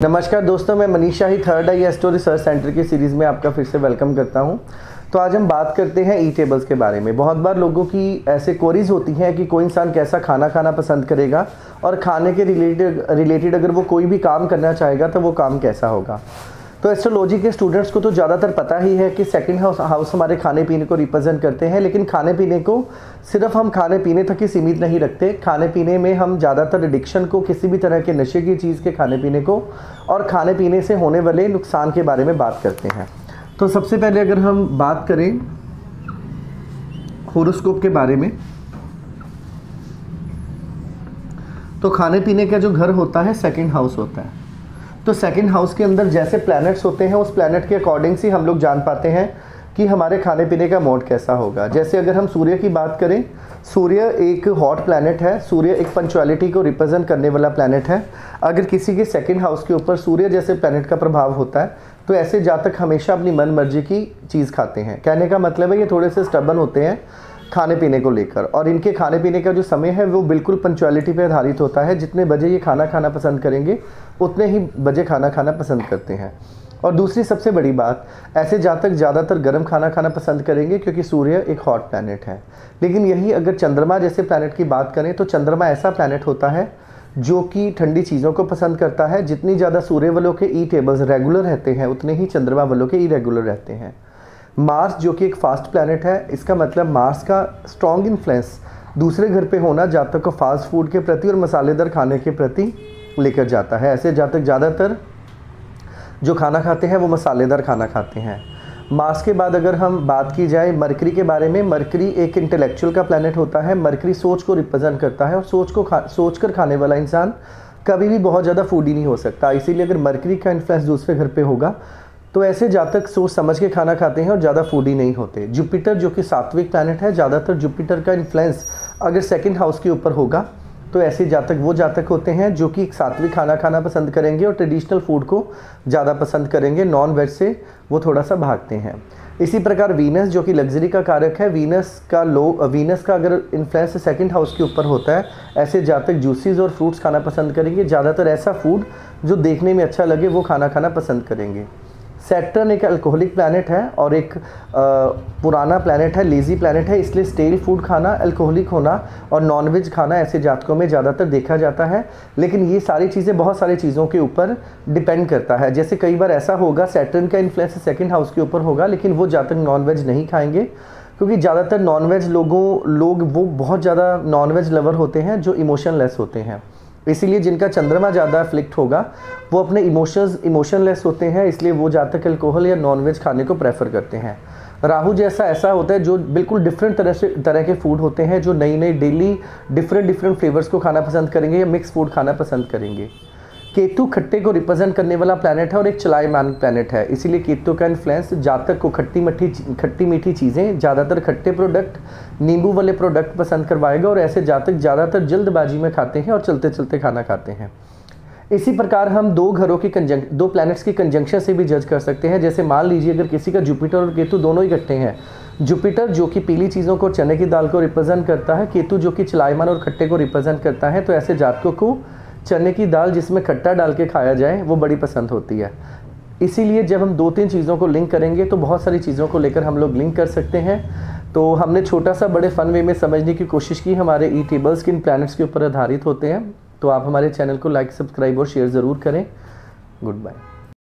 नमस्कार दोस्तों, मैं मनीष शाही थर्ड आई एस्ट्रो रिसर्च सेंटर की सीरीज़ में आपका फिर से वेलकम करता हूं। तो आज हम बात करते हैं ई टेबल्स के बारे में। बहुत बार लोगों की ऐसे क्वेरीज होती हैं कि कोई इंसान कैसा खाना खाना पसंद करेगा और खाने के रिलेटेड अगर वो कोई भी काम करना चाहेगा तो वो काम कैसा होगा। तो एस्ट्रोलॉजी के स्टूडेंट्स को तो ज़्यादातर पता ही है कि सेकंड हाउस हमारे खाने पीने को रिप्रेजेंट करते हैं, लेकिन खाने पीने को सिर्फ हम खाने पीने तक ही सीमित नहीं रखते। खाने पीने में हम ज़्यादातर एडिक्शन को, किसी भी तरह के नशे की चीज़ के खाने पीने को और खाने पीने से होने वाले नुकसान के बारे में बात करते हैं। तो सबसे पहले अगर हम बात करें होरोस्कोप के बारे में, तो खाने पीने का जो घर होता है सेकंड हाउस होता है। तो सेकंड हाउस के अंदर जैसे प्लैनेट्स होते हैं, उस प्लैनेट के अकॉर्डिंग से हम लोग जान पाते हैं कि हमारे खाने पीने का मोड कैसा होगा। जैसे अगर हम सूर्य की बात करें, सूर्य एक हॉट प्लैनेट है। सूर्य एक पंचुअलिटी को रिप्रेजेंट करने वाला प्लैनेट है। अगर किसी के सेकंड हाउस के ऊपर सूर्य जैसे प्लैनेट का प्रभाव होता है तो ऐसे जातक हमेशा अपनी मन मर्जी की चीज़ खाते हैं। कहने का मतलब है ये थोड़े से स्टबन होते हैं खाने पीने को लेकर, और इनके खाने पीने का जो समय है वो बिल्कुल पंचुअलिटी पे आधारित होता है। जितने बजे ये खाना खाना पसंद करेंगे उतने ही बजे खाना खाना पसंद करते हैं। और दूसरी सबसे बड़ी बात, ऐसे जातक ज़्यादातर गर्म खाना खाना पसंद करेंगे क्योंकि सूर्य एक हॉट प्लैनेट है। लेकिन यही अगर चंद्रमा जैसे प्लैनेट की बात करें तो चंद्रमा ऐसा प्लैनेट होता है जो कि ठंडी चीज़ों को पसंद करता है। जितनी ज़्यादा सूर्य वालों के ई टेबल्स रेगुलर रहते हैं उतने ही चंद्रमा वालों के इरेगुलर रहते हैं। मार्स जो कि एक फास्ट प्लैनेट है, इसका मतलब मार्स का स्ट्रॉन्ग इन्फ्लुएंस दूसरे घर पे होना जातक को फास्ट फूड के प्रति और मसालेदार खाने के प्रति लेकर जाता है। ऐसे जातक ज़्यादातर जो खाना खाते हैं वो मसालेदार खाना खाते हैं। मार्स के बाद अगर हम बात की जाए मरकरी के बारे में, मरकरी एक इंटेलेक्चुअल का प्लैनेट होता है। मरकरी सोच को रिप्रेजेंट करता है और सोच कर खाने वाला इंसान कभी भी बहुत ज़्यादा फूडी नहीं हो सकता। इसीलिए अगर मरकरी का इन्फ्लुएंस दूसरे घर पे होगा तो ऐसे जातक सोच समझ के खाना खाते हैं और ज़्यादा फूडी नहीं होते। जुपिटर जो कि सात्विक प्लैनेट है, ज़्यादातर जुपिटर का इन्फ्लुएंस अगर सेकंड हाउस के ऊपर होगा तो ऐसे जातक वो जातक होते हैं जो कि सात्विक खाना खाना पसंद करेंगे और ट्रेडिशनल फूड को ज़्यादा पसंद करेंगे। नॉन वेज से वो थोड़ा सा भागते हैं। इसी प्रकार वीनस जो कि लग्जरी का कारक है, वीनस का अगर इन्फ्लुएंस सेकंड हाउस के ऊपर होता है, ऐसे जातक जूसीज और फ्रूट्स खाना पसंद करेंगे। ज़्यादातर ऐसा फूड जो देखने में अच्छा लगे वो खाना खाना पसंद करेंगे। सैटर्न एक अल्कोहलिक प्लैनेट है और एक पुराना प्लैनेट है, लेज़ी प्लैनेट है। इसलिए स्टेल फूड खाना, अल्कोहलिक होना और नॉनवेज खाना ऐसे जातकों में ज़्यादातर देखा जाता है। लेकिन ये सारी चीज़ें बहुत सारी चीज़ों के ऊपर डिपेंड करता है। जैसे कई बार ऐसा होगा सैटर्न का इन्फ्लुएंस सेकंड हाउस के ऊपर होगा, लेकिन वो जातक नॉनवेज नहीं खाएंगे क्योंकि ज़्यादातर नॉनवेज लोग वो बहुत ज़्यादा नॉनवेज लवर होते हैं जो इमोशनलेस होते हैं। इसीलिए जिनका चंद्रमा ज़्यादा अफ्लिक्ट होगा वो अपने इमोशनलेस होते हैं, इसलिए वो जातक अल्कोहल या नॉनवेज खाने को प्रेफर करते हैं। राहु जैसा ऐसा होता है जो बिल्कुल डिफरेंट तरह के फूड होते हैं, जो नई डेली डिफरेंट फ्लेवर्स को खाना पसंद करेंगे या मिक्स फूड खाना पसंद करेंगे। केतु खट्टे को रिप्रेजेंट करने वाला प्लैनेट है और एक चलायमान प्लैनेट है। इसीलिए केतु का इन्फ्लुएंस जातक को खट्टी मीठी चीज़ें, ज़्यादातर खट्टे प्रोडक्ट, नींबू वाले प्रोडक्ट पसंद करवाएगा और ऐसे जातक ज़्यादातर जल्दबाजी में खाते हैं और चलते चलते खाना खाते हैं। इसी प्रकार हम दो प्लैनेट्स की कंजंक्शन से भी जज कर सकते हैं। जैसे मान लीजिए अगर किसी का जुपिटर और केतु दोनों इकट्ठे हैं, जुपिटर जो कि पीली चीज़ों को, चने की दाल को रिप्रेजेंट करता है, केतु जो कि चलायमान और खट्टे को रिप्रेजेंट करता है, तो ऐसे जातकों को चने की दाल जिसमें खट्टा डाल के खाया जाए वो बड़ी पसंद होती है। इसीलिए जब हम दो तीन चीज़ों को लिंक करेंगे तो बहुत सारी चीज़ों को लेकर हम लोग लिंक कर सकते हैं। तो हमने छोटा सा बड़े फन वे में समझने की कोशिश की। हमारे ई टेबल्स किन प्लैनेट्स के ऊपर आधारित होते हैं। तो आप हमारे चैनल को लाइक, सब्सक्राइब और शेयर ज़रूर करें। Good bye.